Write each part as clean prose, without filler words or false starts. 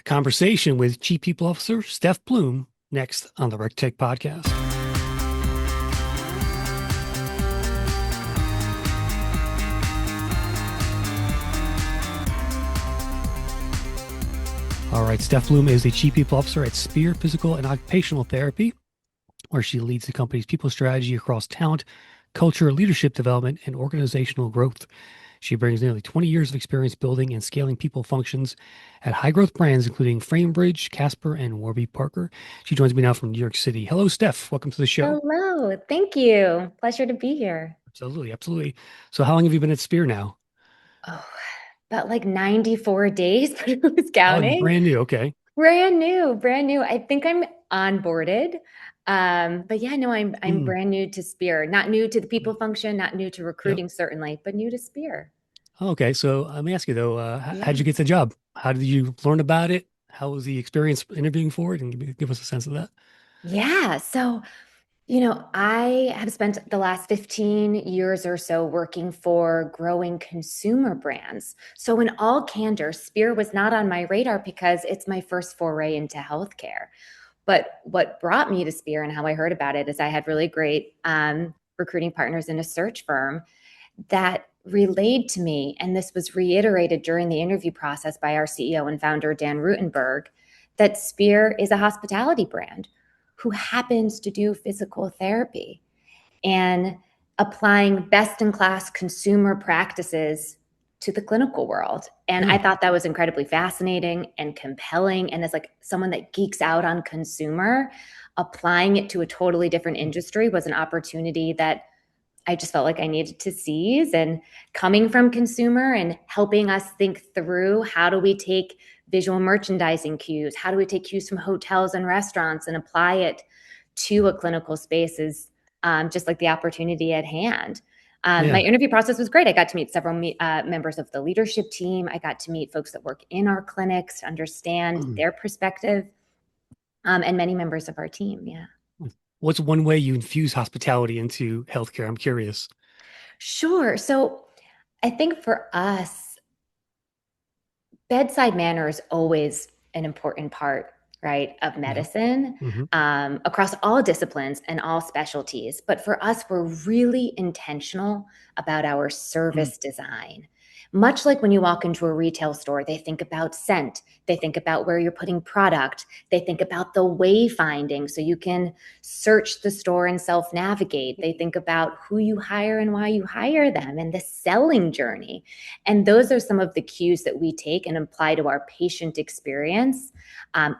Conversation with Chief People Officer Stef Bloom next on the RecTech Podcast. All right, Stef Bloom is the Chief People Officer at Spear Physical and Occupational Therapy, where she leads the company's people strategy across talent, culture, leadership development, and organizational growth. She brings nearly 20 years of experience building and scaling people functions at high-growth brands, including Framebridge, Casper, and Warby Parker. She joins me now from New York City. Hello, Stef. Welcome to the show. Hello. Thank you. Pleasure to be here. Absolutely, absolutely. So how long have you been at Spear now? Oh, about like 94 days, but who's Oh, counting? brand new. Okay. Brand new. I think I'm onboarded. But yeah, no, I'm brand new to Spear. Not new to the people function, not new to Yep. recruiting, certainly, but new to Spear. Okay. So let me ask you though, Yeah. how'd you get the job? How did you learn about it? How was the experience interviewing for it? And give us a sense of that. Yeah. So, I have spent the last 15 years or so working for growing consumer brands. So, in all candor, Spear was not on my radar because it's my first foray into healthcare. But what brought me to Spear and how I heard about it is I had really great recruiting partners in a search firm that relayed to me, and this was reiterated during the interview process by our CEO and founder, Dan Rutenberg, that Spear is a hospitality brand who happens to do physical therapy and applying best in class consumer practices to the clinical world. And I thought that was incredibly fascinating and compelling. And as like someone that geeks out on consumer, applying it to a totally different industry was an opportunity that I just felt like I needed to seize. And coming from consumer and helping us think through how do we take visual merchandising cues, how do we take cues from hotels and restaurants and apply it to a clinical space is just like the opportunity at hand. My interview process was great. I got to meet several members of the leadership team. I got to meet folks that work in our clinics to understand their perspective, and many members of our team. Yeah. What's one way you infuse hospitality into healthcare? I'm curious. Sure. So I think for us, bedside manner is always an important part, right, of medicine, across all disciplines and all specialties. But for us, we're really intentional about our service design. Much like when you walk into a retail store, they think about scent, they think about where you're putting product, they think about the wayfinding so you can search the store and self-navigate. They think about who you hire and why you hire them and the selling journey. And those are some of the cues that we take and apply to our patient experience.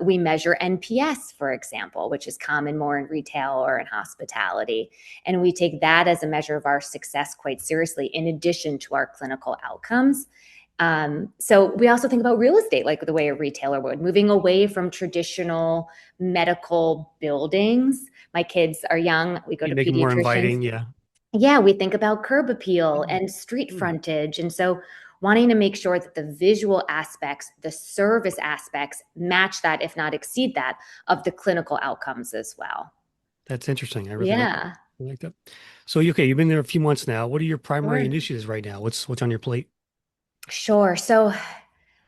We measure NPS, for example, which is common more in retail or in hospitality. And we take that as a measure of our success quite seriously, in addition to our clinical outcomes. So we also think about real estate, like the way a retailer would, moving away from traditional medical buildings. My kids are young. We go to Make it more pediatricians. inviting. Yeah. Yeah, we think about curb appeal and street frontage. And so wanting to make sure that the visual aspects, the service aspects match that, if not exceed that, of the clinical outcomes as well. That's interesting. I really like that. So, okay, you've been there a few months now. What are your primary initiatives right now? What's on your plate? Sure. So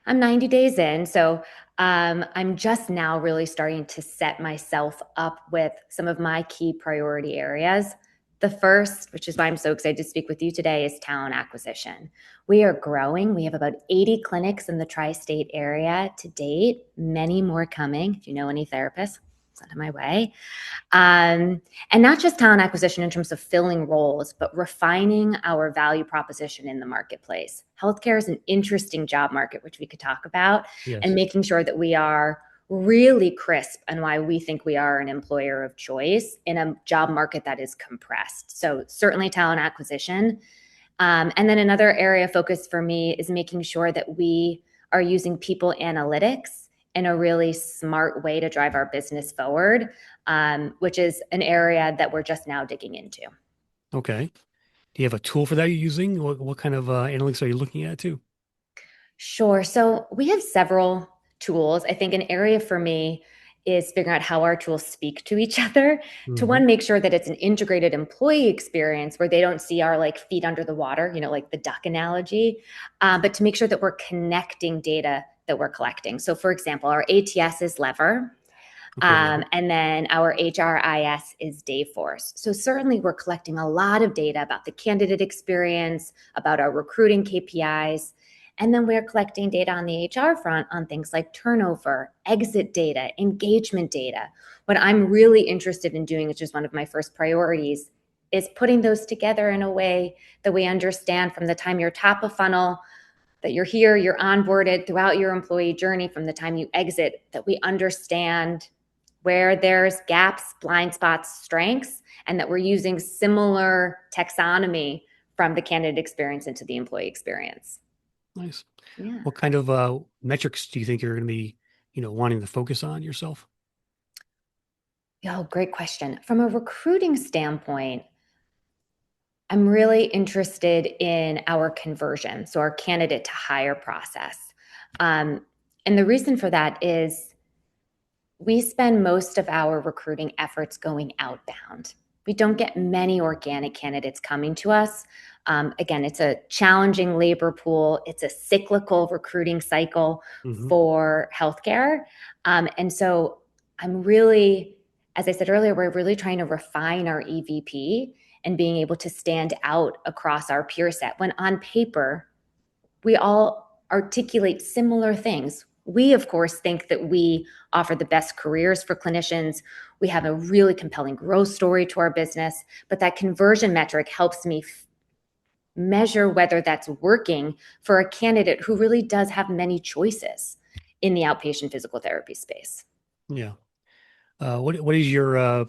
I'm 90 days in. So I'm just now really starting to set myself up with some of my key priority areas. The first, which is why I'm so excited to speak with you today, is talent acquisition. We are growing. We have about 80 clinics in the tri-state area to date, many more coming. If you know any therapists, send them my way. And not just talent acquisition in terms of filling roles, but refining our value proposition in the marketplace. Healthcare is an interesting job market, which we could talk about, and making sure that we are really crisp on why we think we are an employer of choice in a job market that is compressed. So certainly talent acquisition. And then another area of focus for me is making sure that we are using people analytics in a really smart way to drive our business forward, which is an area that we're just now digging into. Okay. Do you have a tool for that you're using? What kind of analytics are you looking at too? Sure. So we have several tools. I think an area for me is figuring out how our tools speak to each other to one, make sure that it's an integrated employee experience where they don't see our like feet under the water, like the duck analogy, but to make sure that we're connecting data that we're collecting. So for example, our ATS is Lever. Okay, love it. And then our HRIS is Dayforce. So certainly we're collecting a lot of data about the candidate experience, about our recruiting KPIs. And then we're collecting data on the HR front on things like turnover, exit data, engagement data. What I'm really interested in doing, which is one of my first priorities, is putting those together in a way that we understand from the time you're top of funnel, that you're here, you're onboarded throughout your employee journey, from the time you exit, that we understand where there's gaps, blind spots, strengths, and that we're using similar taxonomy from the candidate experience into the employee experience. Nice. Yeah. What kind of metrics do you think you're going to be, wanting to focus on yourself? Oh, great question. From a recruiting standpoint, I'm really interested in our conversion, so our candidate to hire process. And the reason for that is we spend most of our recruiting efforts going outbound. We don't get many organic candidates coming to us. Again, it's a challenging labor pool. It's a cyclical recruiting cycle for healthcare. And so I'm really, as I said earlier, we're really trying to refine our EVP and being able to stand out across our peer set when on paper, we all articulate similar things. We, of course, think that we offer the best careers for clinicians. We have a really compelling growth story to our business, but that conversion metric helps me measure whether that's working for a candidate who really does have many choices in the outpatient physical therapy space. Yeah. What is your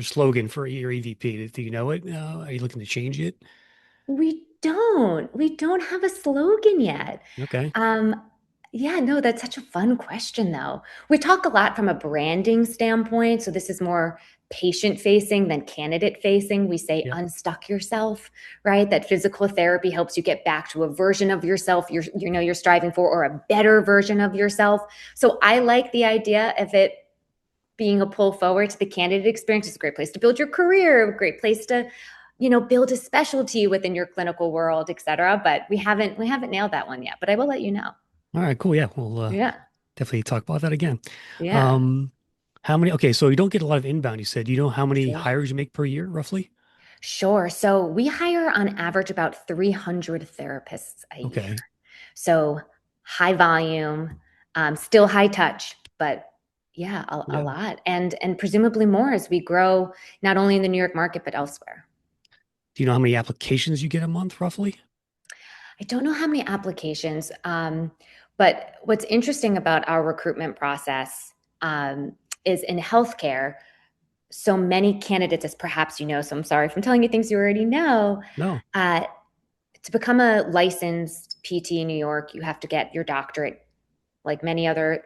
slogan for your EVP? Do you know it? Are you looking to change it? We don't have a slogan yet. Okay. Yeah, no, that's such a fun question, though. We talk a lot from a branding standpoint. So this is more patient facing than candidate facing. We say Yeah. unstuck yourself, right? That physical therapy helps you get back to a version of yourself you're striving for, or a better version of yourself. So I like the idea of it being a pull forward to the candidate experience. It's a great place to build your career, a great place to, build a specialty within your clinical world, et cetera. But we haven't nailed that one yet, but I will let you know. All right, cool. Yeah, we'll Yeah. definitely talk about that again. Yeah. Okay, so you don't get a lot of inbound, you said. Do you know how many Sure. hires you make per year, roughly? Sure. So we hire on average about 300 therapists a year. Okay. So high volume, still high touch, but yeah, a Yeah. lot. And presumably more as we grow, not only in the New York market, but elsewhere. Do you know how many applications you get a month, roughly? I don't know how many applications, but what's interesting about our recruitment process is in healthcare, so many candidates, as perhaps you know, so I'm sorry if I'm telling you things you already know, No. to become a licensed PT in New York, you have to get your doctorate. Like many other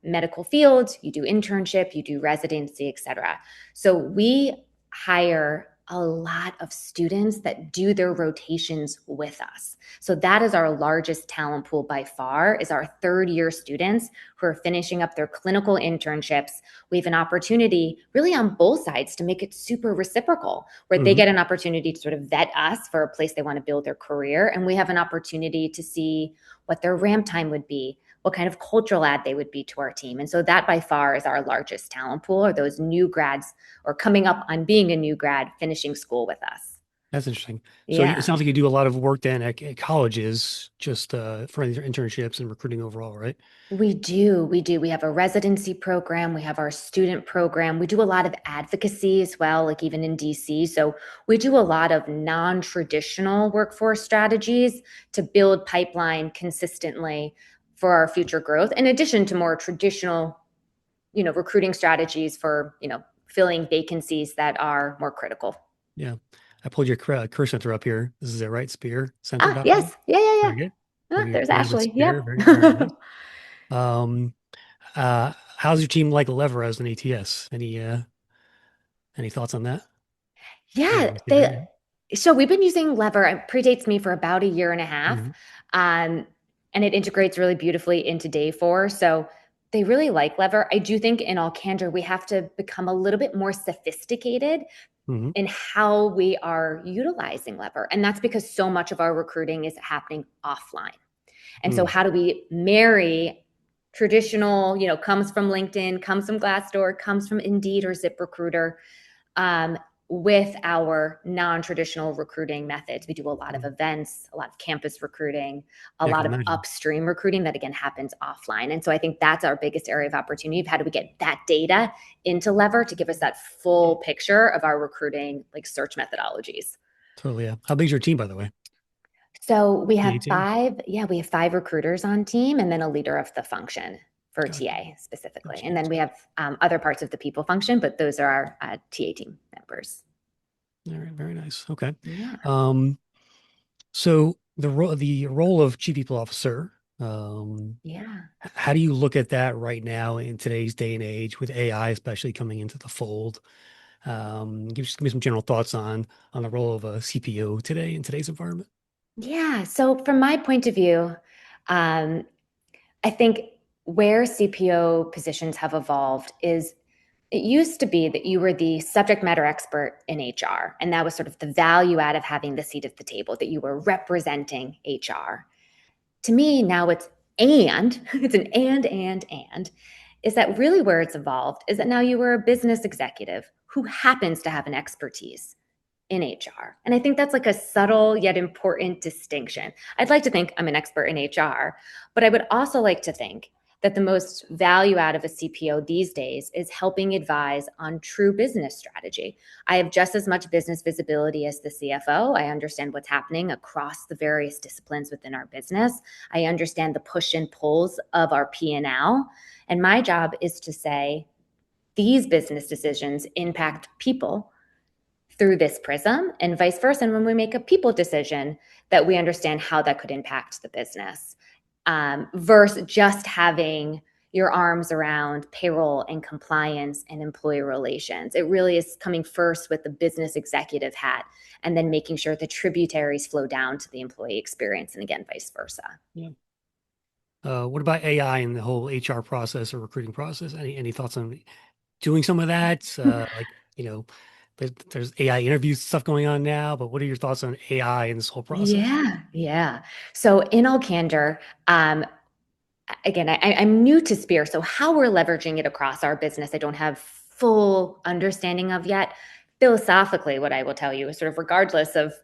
medical fields, you do internship, you do residency, et cetera. So we hire a lot of students that do their rotations with us. So that is our largest talent pool by far, is our third-year students who are finishing up their clinical internships. We have an opportunity really on both sides to make it super reciprocal, where they get an opportunity to sort of vet us for a place they want to build their career. And we have an opportunity to see what their ramp time would be, what kind of cultural add they would be to our team. And so that by far is our largest talent pool, are those new grads or coming up on being a new grad finishing school with us. That's interesting. So it Yeah, sounds like you do a lot of work then at colleges, just for internships and recruiting overall, right? we do. We do. We have a residency program. We have our student program. We do a lot of advocacy as well, like even in DC. So we do a lot of non-traditional workforce strategies to build pipeline consistently for our future growth, in addition to more traditional, recruiting strategies for, filling vacancies that are more critical. Yeah. I pulled your career center up here. This is it, right? Ah, Spearcenter.com. yes. Yeah, yeah, yeah. Very good. Ah, Familiar, there's familiar with Ashley. Spear. Yep. Very, very nice. Um, how's your team like Lever as an ATS? Any thoughts on that? Yeah, Anything you see there? Yeah. so we've been using Lever. It predates me for about a year and a half. Mhm. And it integrates really beautifully into Dayforce. So they really like Lever. I do think in all candor, we have to become a little bit more sophisticated Mhm. in how we are utilizing Lever. And that's because so much of our recruiting is happening offline. And so how do we marry traditional, comes from LinkedIn, comes from Glassdoor, comes from Indeed or ZipRecruiter, with our non-traditional recruiting methods? We do a lot of events, a lot of campus recruiting, a lot of upstream recruiting that again happens offline. And so I think that's our biggest area of opportunity of how do we get that data into Lever to give us that full picture of our recruiting like search methodologies. Totally. Yeah. How big's your team, by the way? So we have TA team? we have 5 recruiters on team and then a leader of the function for TA specifically. And then we have other parts of the people function, but those are our TA team members. All right, very nice. Okay. Yeah. So the role of chief people officer, how do you look at that right now in today's day and age with AI, especially coming into the fold? Give me some general thoughts on the role of a CPO today in today's environment. Yeah. So from my point of view, I think where CPO positions have evolved is it used to be that you were the subject matter expert in HR, and that was sort of the value add of having the seat at the table, that you were representing HR. To me, now it's it's an and, is that really where it's evolved is that now you were a business executive who happens to have an expertise in HR. And I think that's like a subtle yet important distinction. I'd like to think I'm an expert in HR, but I would also like to think that the most value out of a CPO these days is helping advise on true business strategy. I have just as much business visibility as the CFO. I understand what's happening across the various disciplines within our business. I understand the push and pulls of our P&L. And my job is to say, these business decisions impact people through this prism and vice versa. And when we make a people decision, that we understand how that could impact the business, versus just having your arms around payroll and compliance and employee relations. It really is coming first with the business executive hat and then making sure the tributaries flow down to the employee experience, and again, vice versa. Yeah. What about AI and the whole HR process or recruiting process? Any thoughts on doing some of that? There's AI interview stuff going on now, but what are your thoughts on AI and this whole process? Yeah. So in all candor, again, I'm new to Spear, so how we're leveraging it across our business, I don't have full understanding of yet. Philosophically, what I will tell you is sort of regardless of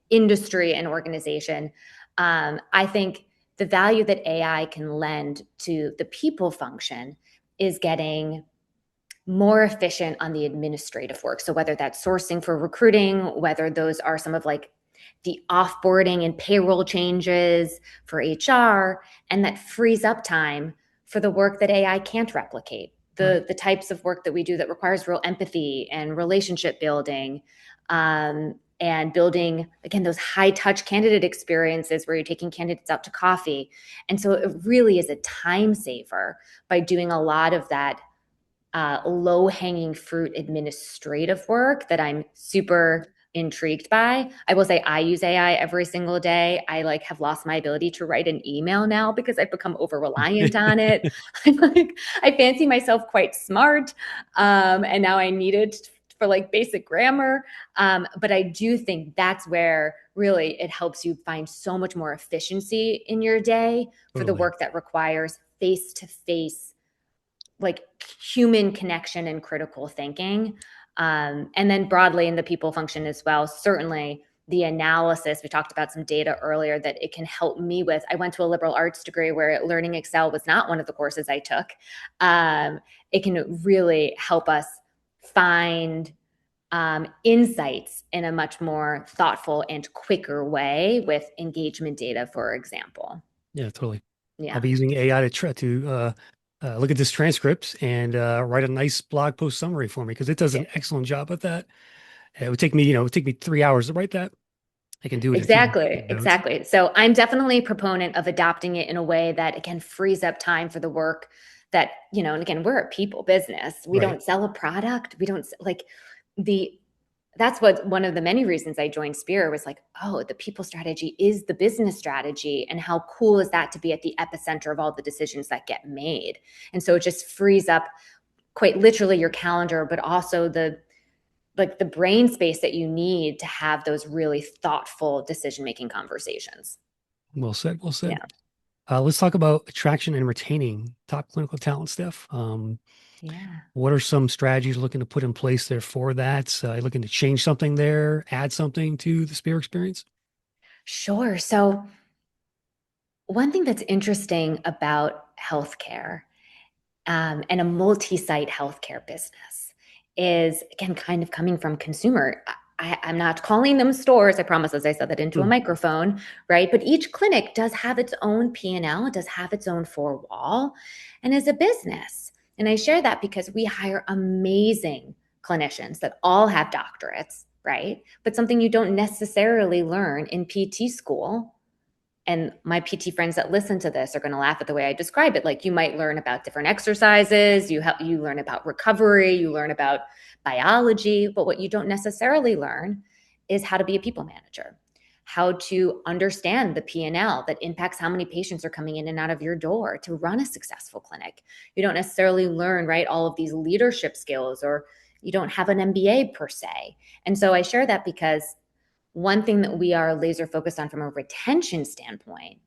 industry and organization, I think the value that AI can lend to the people function is getting more efficient on the administrative work. So whether that's sourcing for recruiting, whether those are some of like the offboarding and payroll changes for HR, and that frees up time for the work that AI can't replicate. The types of work that we do that requires real empathy and relationship building, and building, again, those high touch candidate experiences where you're taking candidates out to coffee. And so it really is a time saver by doing a lot of that low-hanging fruit administrative work that I'm super intrigued by. I will say I use AI every single day. I have lost my ability to write an email now because I've become over reliant on it. I fancy myself quite smart, and now I need it for basic grammar. But I do think that's where really it helps you find so much more efficiency in your day for the work that requires face-to-face human connection and critical thinking. And then broadly in the people function as well, certainly the analysis, we talked about some data earlier that it can help me with. I went to a liberal arts degree where learning Excel was not one of the courses I took. It can really help us find insights in a much more thoughtful and quicker way with engagement data, for example. Yeah, totally. Yeah. I'll be using AI to try to look at this transcript and write a nice blog post summary for me because it does an excellent job at that. It would take me, 3 hours to write that. I can do it. Exactly. So I'm definitely a proponent of adopting it in a way that again frees up time for the work that, and again, we're a people business. We don't sell a product. We don't that's what one of the many reasons I joined Spear was the people strategy is the business strategy. And how cool is that to be at the epicenter of all the decisions that get made? And so it just frees up quite literally your calendar, but also the brain space that you need to have those really thoughtful decision-making conversations. Well said. Yeah. Let's talk about attraction and retaining top clinical talent, Steph. Yeah. What are some strategies you're looking to put in place there for that? You looking to change something there, add something to the Spear experience? Sure. So, one thing that's interesting about healthcare and a multi-site healthcare business is, again, kind of coming from consumer. I'm not calling them stores. I promise, as I said that into a Hmm. microphone, right? But each clinic does have its own P&L, it does have its own four wall, and is a business. And I share that because we hire amazing clinicians that all have doctorates, right? But something you don't necessarily learn in PT school, and my PT friends that listen to this are going to laugh at the way I describe it. Like, you might learn about different exercises, you learn about recovery, you learn about biology, but what you don't necessarily learn is how to be a people manager, how to understand the P&L that impacts how many patients are coming in and out of your door to run a successful clinic. You don't necessarily learn, right, all of these leadership skills, or you don't have an MBA per se. And so I share that because one thing that we are laser focused on from a retention standpoint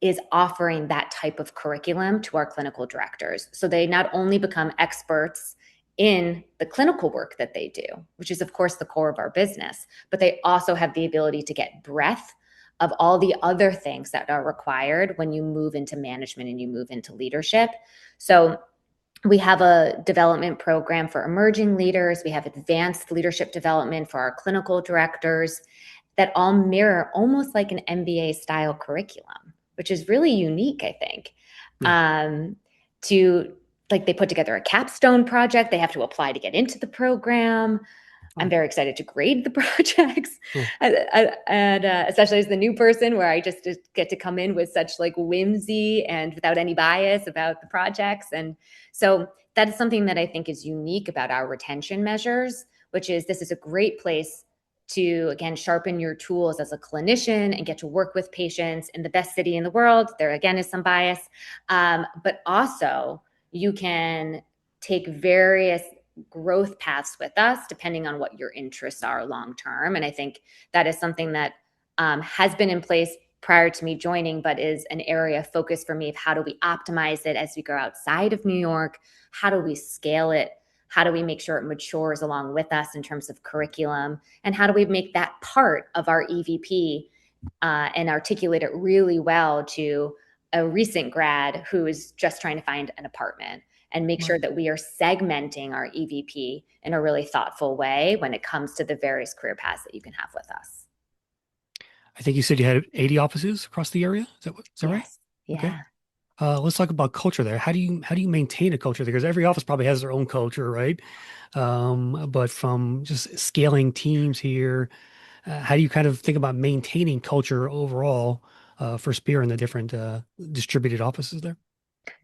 is offering that type of curriculum to our clinical directors. So they not only become experts in the clinical work that they do, which is, of course, the core of our business, but they also have the ability to get breadth of all the other things that are required when you move into management and you move into leadership. So we have a development program for emerging leaders. We have advanced leadership development for our clinical directors that all mirror almost like an MBA-style curriculum, which is really unique, I think. Yeah. Um, to like, they put together a capstone project. They have to apply to get into the program. I'm Oh, very excited to grade the projects, cool. and especially as the new person, where I just get to come in with such like whimsy and without any bias about the projects. And so that is something that I think is unique about our retention measures, which is, this is a great place to, again, sharpen your tools as a clinician and get to work with patients in the best city in the world. There again is some bias, but also you can take various growth paths with us depending on what your interests are long term. And I think that is something that has been in place prior to me joining, but is an area of focus for me of how do we optimize it as we go outside of New York? How do we scale it? How do we make sure it matures along with us in terms of curriculum? And how do we make that part of our EVP and articulate it really well to a recent grad who is just trying to find an apartment, and make sure Right. that we are segmenting our EVP in a really thoughtful way when it comes to the various career paths that you can have with us. I think you said you had 80 offices across the area. Is that right? Yes. Okay. Yeah. Let's talk about culture there. How do you maintain a culture there? Because every office probably has their own culture, right? But from just scaling teams here, how do you kind of think about maintaining culture overall for Spear and the different distributed offices there?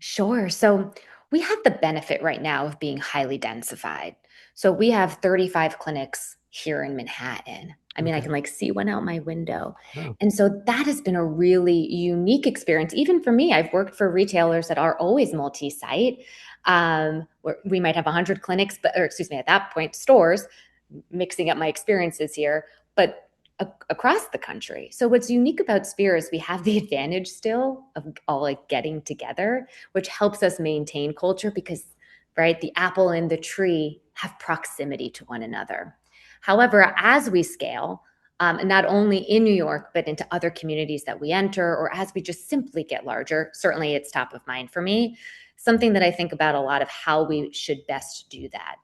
Sure. So we have the benefit right now of being highly densified. So we have 35 clinics here in Manhattan. I mean, I Okay. can like see one out my window. Oh, And so that has been a really unique experience. Even for me, I've worked for retailers that are always multi-site, where we might have 100 clinics, but, or excuse me, at that point, stores, mixing up my experiences here, but across the country. So what's unique about Spear is we have the advantage still of all like getting together, which helps us maintain culture because, right, the apple and the tree have proximity to one another. However, as we scale, not only in New York, but into other communities that we enter, or as we just simply get larger, certainly it's top of mind for me. Something that I think about a lot of how we should best do that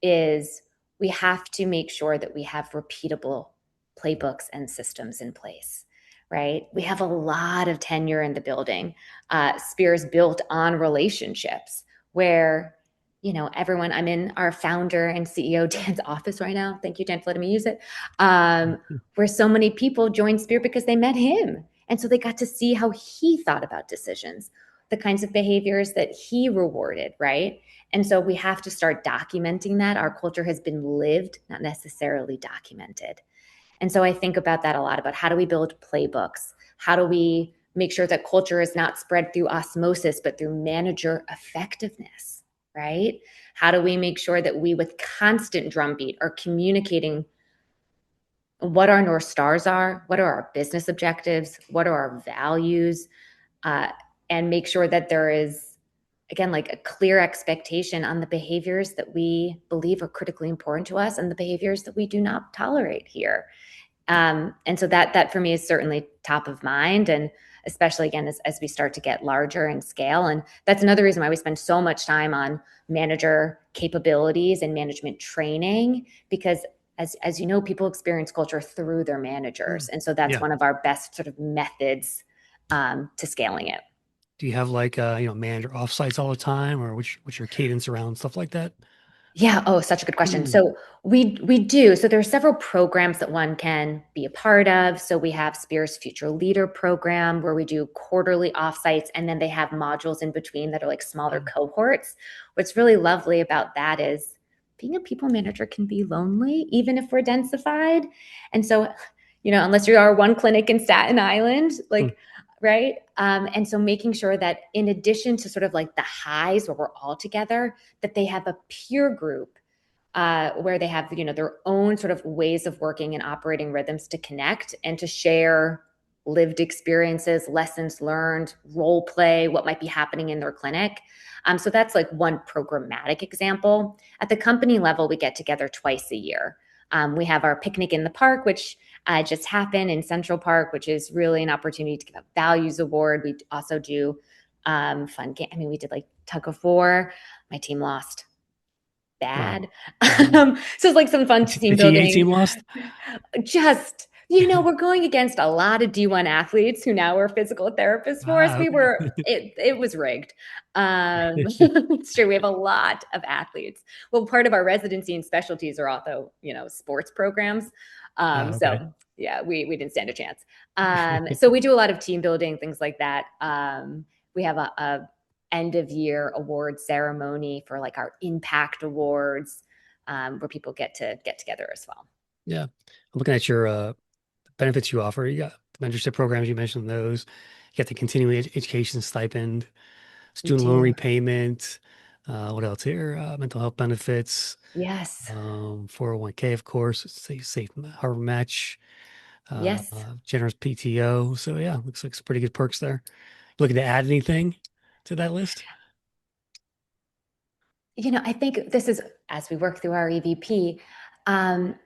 is we have to make sure that we have repeatable playbooks and systems in place, right? We have a lot of tenure in the building. Spears built on relationships where, everyone, I'm in our founder and CEO, Dan's office right now. Thank you, Dan, for letting me use it. Where so many people joined Spear because they met him. And so they got to see how he thought about decisions, the kinds of behaviors that he rewarded, right? And so we have to start documenting that. Our culture has been lived, not necessarily documented. And so I think about that a lot, about how do we build playbooks? How do we make sure that culture is not spread through osmosis, but through manager effectiveness, right? How do we make sure that we, with constant drumbeat, are communicating what our North Stars are, what are our business objectives, what are our values, uh, and make sure that there is, again, like a clear expectation on the behaviors that we believe are critically important to us and the behaviors that we do not tolerate here. And so that for me is certainly top of mind. And especially again, as we start to get larger in scale. And that's another reason why we spend so much time on manager capabilities and management training, because as you know, people experience culture through their managers. And so that's Yeah. one of our best sort of methods to scaling it. Do you have like manager offsites all the time, or what's your cadence around stuff like that? Yeah. Oh, such a good question. Mm. So we do. So there are several programs that one can be a part of. So we have Spear's Future Leader program where we do quarterly offsites, and then they have modules in between that are like smaller cohorts. What's really lovely about that is being a people manager can be lonely, even if we're densified. And so, unless you are one clinic in Staten Island, Mm. like, right? And so making sure that in addition to sort of like the highs where we're all together, that they have a peer group where they have their own sort of ways of working and operating rhythms to connect and to share lived experiences, lessons learned, role play, what might be happening in their clinic. So that's like one programmatic example. At the company level, we get together twice a year. We have our picnic in the park, which just happened in Central Park, which is really an opportunity to give a values award. We also do fun game. I mean, we did like tug of war. My team lost Wow. bad. Mhm. So it's like some fun The team TA building. team lost. Just, we're going against a lot of D1 athletes who now are physical therapists for us. Ah, okay. It was rigged. It's true. We have a lot of athletes. Well, part of our residency and specialties are also, sports programs. Ah, okay. So yeah, we didn't stand a chance. So we do a lot of team building, things like that. We have a end of year award ceremony for like our impact awards, where people get together as well. Yeah. I'm looking at your benefits you offer. You got the mentorship programs, you mentioned those. You got the continuing education stipend, We student loan do. repayment. What else here? Mental health benefits, Yes. 401k, of course, safe harbor match, Yes. generous PTO. So yeah, looks like some pretty good perks there. Looking to add anything to that list? I think this is as we work through our EVP. Um,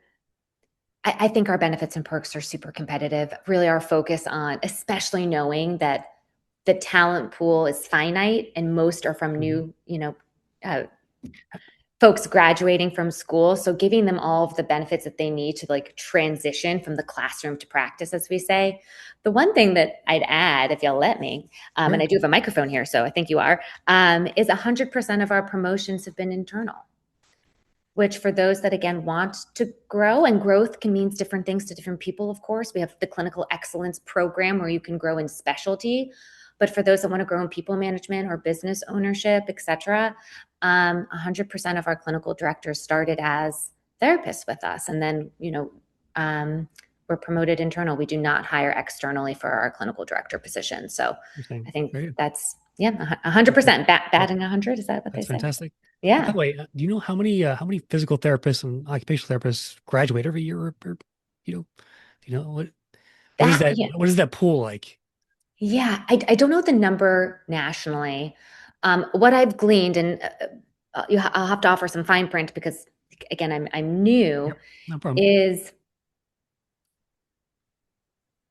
I think our benefits and perks are super competitive. Really, our focus on, especially knowing that the talent pool is finite and most are from Mhm. new, uh, folks graduating from school. So giving them all of the benefits that they need to like transition from the classroom to practice, as we say. The one thing that I'd add, if you'll let me, and Sure. I do have a microphone here, so I think you are, is 100% of our promotions have been internal, which for those that again want to grow, and growth can mean different things to different people, of course. We have the clinical excellence program where you can grow in specialty. But for those that want to grow in people management or business ownership, et cetera, 100% of our clinical directors started as therapists with us. And then, we're promoted internal. We do not hire externally for our clinical director position. So I Interesting. think Very good. that's, yeah, Okay. 100% batting 100. Is that what they That's say? fantastic. By Yeah. the way, do you know how many physical therapists and occupational therapists graduate every year? Or, do you know what is that? Yeah. What is that pool like? Yeah, I don't know the number nationally. What I've gleaned, and I'll have to offer some fine print because, again, I'm new, Yep, no problem. is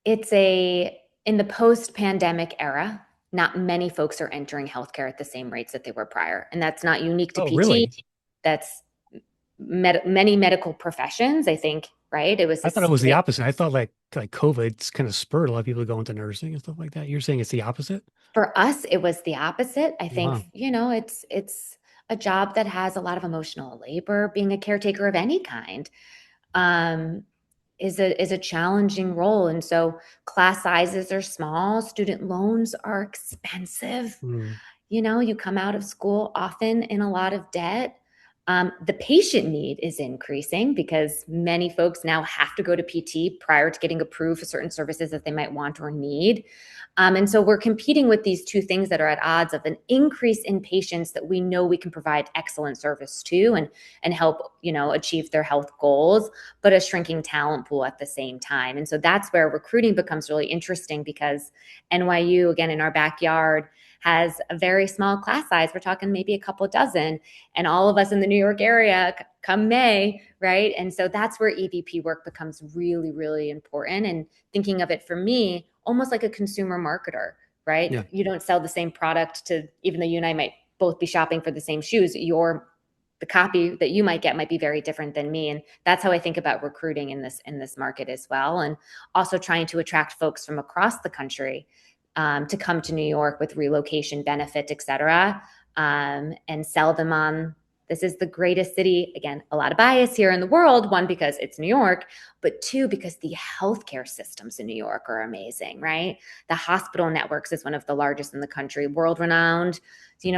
it's in the post-pandemic era, not many folks are entering healthcare at the same rates that they were prior. And that's not unique to Oh, PT. really? That's many medical professions, I think, right? It was I thought it was the opposite. I thought like COVID's kind of spurred a lot of people to go into nursing and stuff like that. You're saying it's the opposite? for us, it was the opposite. I think, Wow. it's a job that has a lot of emotional labor. Being a caretaker of any kind um, is a challenging role, and so class sizes are small. Student loans are expensive. Hmm. You come out of school often in a lot of debt. The patient need is increasing because many folks now have to go to PT prior to getting approved for certain services that they might want or need. And so we're competing with these two things that are at odds of an increase in patients that we know we can provide excellent service to and help, achieve their health goals, but a shrinking talent pool at the same time. And so that's where recruiting becomes really interesting because NYU, again, in our backyard, has a very small class size. We're talking maybe a couple dozen, and all of us in the New York area come May, right? And so that's where EVP work becomes really, really important. And thinking of it for me, almost like a consumer marketer, right? Yeah. You don't sell the same product to, even though you and I might both be shopping for the same shoes, the copy that you might get might be very different than me. And that's how I think about recruiting in this market as well. And also trying to attract folks from across the country to come to New York with relocation benefit, et cetera, and sell them on, this is the greatest city. Again, a lot of bias here in the world. One, because it's New York, but two, because the healthcare systems in New York are amazing, right? The hospital networks is one of the largest in the country, world-renowned,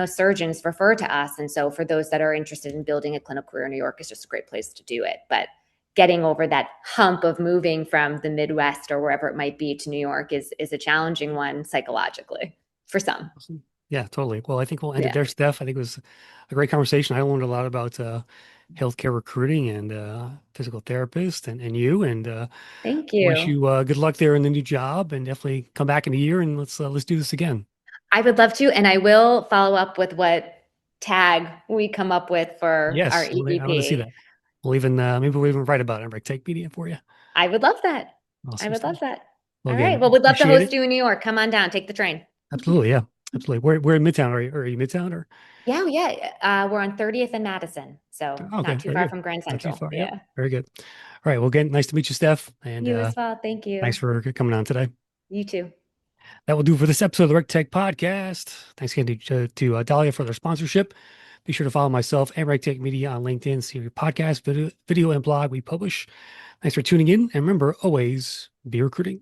surgeons refer to us. And so for those that are interested in building a clinical career in New York, is just a great place to do it. But getting over that hump of moving from the Midwest or wherever it might be to New York is a challenging one psychologically for some. Awesome. Yeah, totally. Well, I think we'll end it there, Steph. I think it was a great conversation. I learned a lot about healthcare recruiting and physical therapist and you. And Thank wish you. you good luck there in the new job, and definitely come back in a year and let's do this again. I would love to, and I will follow up with what tag we come up with for our Yes, I want to see EVP. that. We'll even maybe we'll even write about it on RecTech Media for you. I would love that. I Awesome would love stuff. that. Well, All right. again, Well, we'd love to appreciate host it. you in New York. Come on down. Take the train. Absolutely, yeah, absolutely. We're in Midtown. Are you Midtown or? Yeah, yeah. We're on 30th and Madison, so Oh, okay, not too very far good. from Grand Not too Central. far. Yep, Yeah. very good. All right. Well, again, nice to meet you, Steph, and You as well. Thank thanks you. for coming on today. You too. That will do for this episode of the RecTech Podcast. Thanks again to Dahlia for their sponsorship. Be sure to follow myself and RecTech Media on LinkedIn, see your podcast, video, and blog we publish. Thanks for tuning in. And remember, always be recruiting.